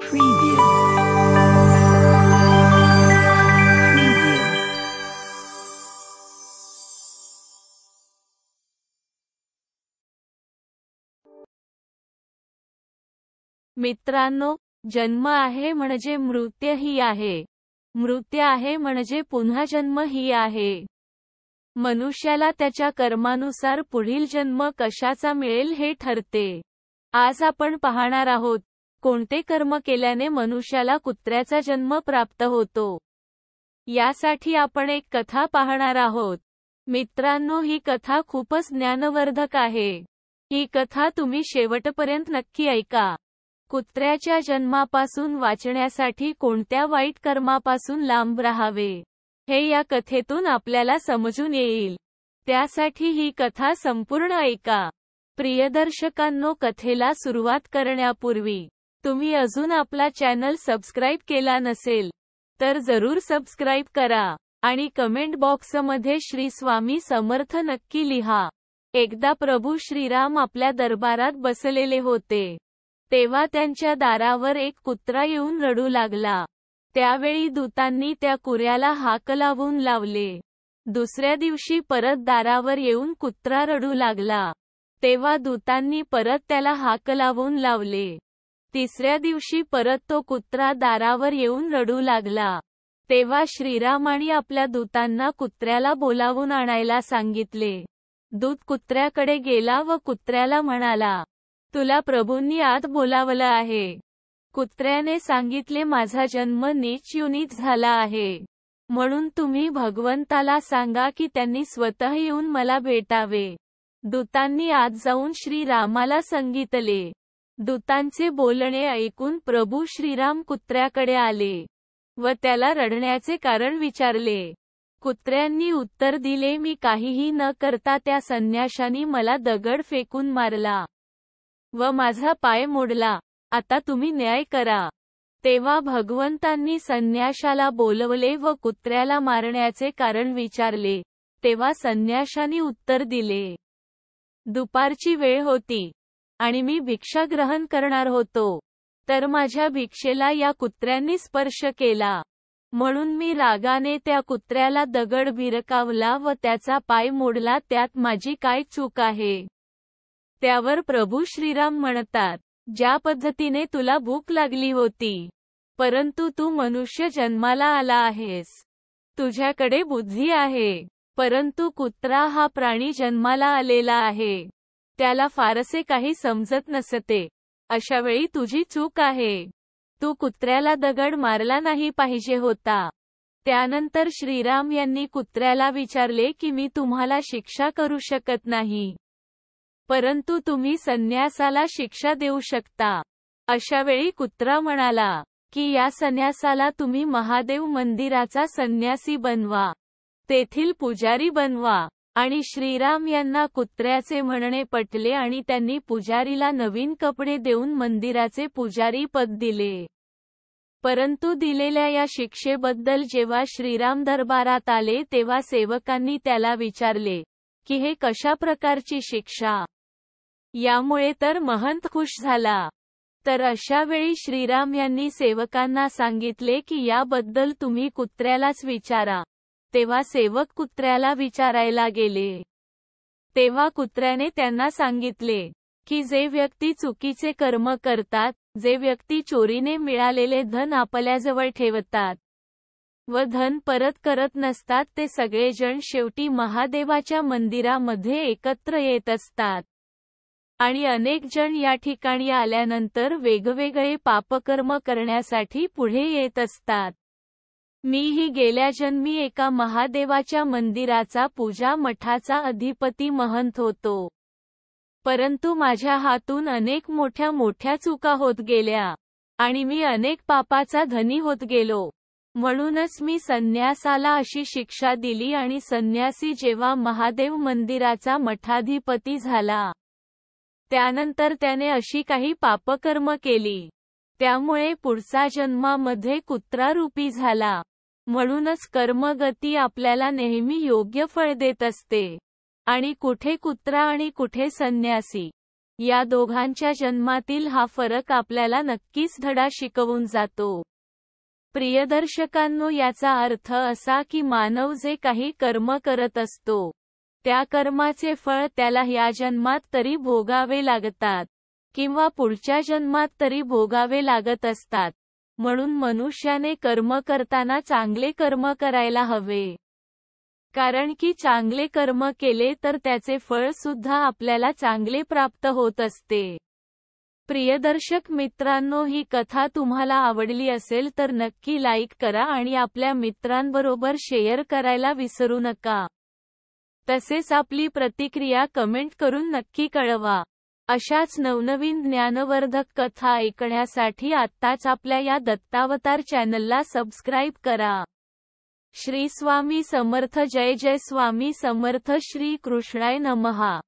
Preview. Preview. मित्रांनो, जन्म आहे म्हणजे मृत्यू ही आहे. मृत्यू आहे म्हणजे पुन्हा जन्म ही आहे. मनुष्याला त्याच्या कर्मानुसार पुढील जन्म कशाचा मिळेल हे ठरते. आज आपण पाहणार आहोत, कोणते कर्म केल्याने मनुष्याला कुत्र्याचा जन्म प्राप्त होतो. यासाठी आपण एक कथा पाहणार आहोत. मित्रांनो, ही कथा खूपच ज्ञानवर्धक आहे. ही कथा तुम्ही शेवटपर्यंत नक्की ऐका. कुत्र्याच्या जन्मापासून वाचण्यासाठी कोणत्या वाईट कर्मापासून लांब राहावे, हे या कथेतून आपल्याला समजून येईल. त्यासाठी ही कथा संपूर्ण ऐका. प्रियदर्शकांनो, कथेला सुरुवात करण्यापूर्वी तुम्ही अजून आपला चॅनल सबस्क्राईब केला नसेल तर जरूर सबस्क्राईब करा आणि कमेंट बॉक्समध्ये श्री स्वामी समर्थ नक्की लिहा. एकदा प्रभू श्रीराम आपल्या दरबारात बसलेले होते. तेव्हा त्यांच्या दारावर एक कुत्रा येऊन रडू लागला. त्यावेळी दूतांनी त्या कुऱ्याला हाक लावून लावले. दुसऱ्या दिवशी परत दारावर येऊन कुत्रा रडू लागला. तेव्हा दूतांनी परत त्याला हाक लावून लावले. तिसऱ्या दिवशी परत तो कुत्रा दारावर येऊन रडू लागला. तेव्हा श्रीरामांनी आपल्या दूतांना कुत्र्याला बोलावून आणायला सांगितले. दूत कुत्र्याकडे गेला व कुत्र्याला म्हणाला, तुला प्रभूंनी आत बोलावलं आहे. कुत्र्याने सांगितले, माझा जन्म नीच योनीत झाला आहे, म्हणून तुम्ही भगवंताला सांगा की त्यांनी स्वतः येऊन मला भेटावे. दूतांनी आत जाऊन श्रीरामाला सांगितले. दूतांचे बोलणे ऐकून प्रभू श्रीराम कुत्र्याकडे आले व त्याला रडण्याचे कारण विचारले. कुत्र्यांनी उत्तर दिले, मी काहीही न करता त्या संन्याशानी मला दगड फेकून मारला व माझा पाय मोडला. आता तुम्ही न्याय करा. तेव्हा भगवंतांनी संन्याशाला बोलवले व कुत्र्याला मारण्याचे कारण विचारले. तेव्हा संन्याशाने उत्तर दिले, दुपारची वेळ होती आणि मी भिक्षा ग्रहण करणार होतो, तर माझ्या भिक्षेला या कुत्र्यांनी स्पर्श केला. म्हणून मी रागाने त्या कुत्र्याला दगड भिरकावला व त्याचा पाय मोडला. त्यात माझी काय चूक आहे? त्यावर प्रभू श्रीराम म्हणतात, ज्या पद्धतीने तुला भूक लागली होती, परंतु तू मनुष्य जन्माला आला आहेस. तुझ्याकडे बुद्धी आहे, परंतु कुत्रा हा प्राणी जन्माला आलेला आहे. त्याला फारसे काही समजत नसते. अशावेळी तुझी चूक आहे. तू कुत्र्याला दगड मारला नाही पाहिजे होता. त्यानंतर श्रीराम यांनी कुत्र्याला विचारले की मी तुम्हाला शिक्षा करू शकत नाही, परंतु तुम्ही संन्यासाला शिक्षा देऊ शकता. अशावेळी कुत्रा म्हणाला की या संन्यासाला तुम्ही महादेव मंदिराचा संन्यासी बनवा, तेथील पुजारी बनवा. आणि श्रीराम यांना कुत्र्याचे म्हणणे पटले आणि त्यांनी पुजारीला नवीन कपडे देऊन मंदिराचे पुजारी पद दिले. परंतु दिलेल्या या शिक्षेबद्दल जेव्हा श्रीराम दरबारात आले तेव्हा सेवकांनी त्याला विचारले की हे कशा प्रकारची शिक्षा? यामुळे तर महंत खुश झाला. तर अशा वेळी श्रीराम यांनी सेवकांना सांगितले की याबद्दल तुम्ही कुत्र्यालाच विचारा. तेव्हा सेवक कुत्र्याला विचारायला गेले. तेव्हा कुत्र्याने त्यांना सांगितले की जे व्यक्ती चुकीचे कर्म करतात, जे व्यक्ती चोरीने मिळालेले धन आपल्याजवळ ठेवतात व धन परत करत नसतात, ते सगळेजण शेवटी महादेवाच्या मंदिरामध्ये एकत्र येत असतात. आणि अनेक जण या ठिकाणी आल्यानंतर वेगवेगळे पापकर्म करण्यासाठी पुढे येत असतात. मीही गेल्या जन्मी एका महादेवाच्या मंदिराचा पूजा मठाचा अधिपती महंत होतो, परंतु माझ्या हातून अनेक मोठ्या मोठ्या चुका होत गेल्या आणि मी अनेक पापाचा धनी होत गेलो. म्हणूनच मी संन्यासाला अशी शिक्षा दिली आणि संन्यासी जेव्हा महादेव मंदिराचा मठाधिपती झाला त्यानंतर त्याने अशी काही पापकर्म केली, त्यामुळे पुढचा जन्मामध्ये कुत्रारूपी झाला. म्हणूनच कर्मगती आपल्याला नेहमी योग्य फळ देत असते. आणि कुठे कुत्रा आणि कुठे संन्यासी, या दोघांच्या जन्मातील हा फरक आपल्याला नक्कीच धडा शिकवून जातो. प्रियदर्शकांनो, याचा अर्थ असा की मानव जे काही कर्म करत असतो, त्या कर्माचे फळ त्याला या जन्मात तरी भोगावे लागतात किंवा पुढच्या जन्मात तरी भोगावे लागत असतात. म्हणून मनुष्याने कर्म करताना चांगले कर्म करायला हवे. कारण की चांगले कर्म केले तर त्याचे फळ सुद्धा आपल्याला चांगले प्राप्त होत असते. प्रियदर्शक मित्रांनो, ही कथा तुम्हाला आवडली असेल तर नक्की लाईक करा आणि आपल्या मित्रांबरोबर शेअर करायला विसरू नका. तसेच आपली प्रतिक्रिया कमेंट करून नक्की कळवा. अशाच नवनवीन ज्ञानवर्धक कथा ऐकण्यासाठी आत्ताच आपल्या या दत्तावतार चॅनलला सबस्क्राईब करा. श्री स्वामी समर्थ. जय जय स्वामी समर्थ. श्री कृष्णाय नमः.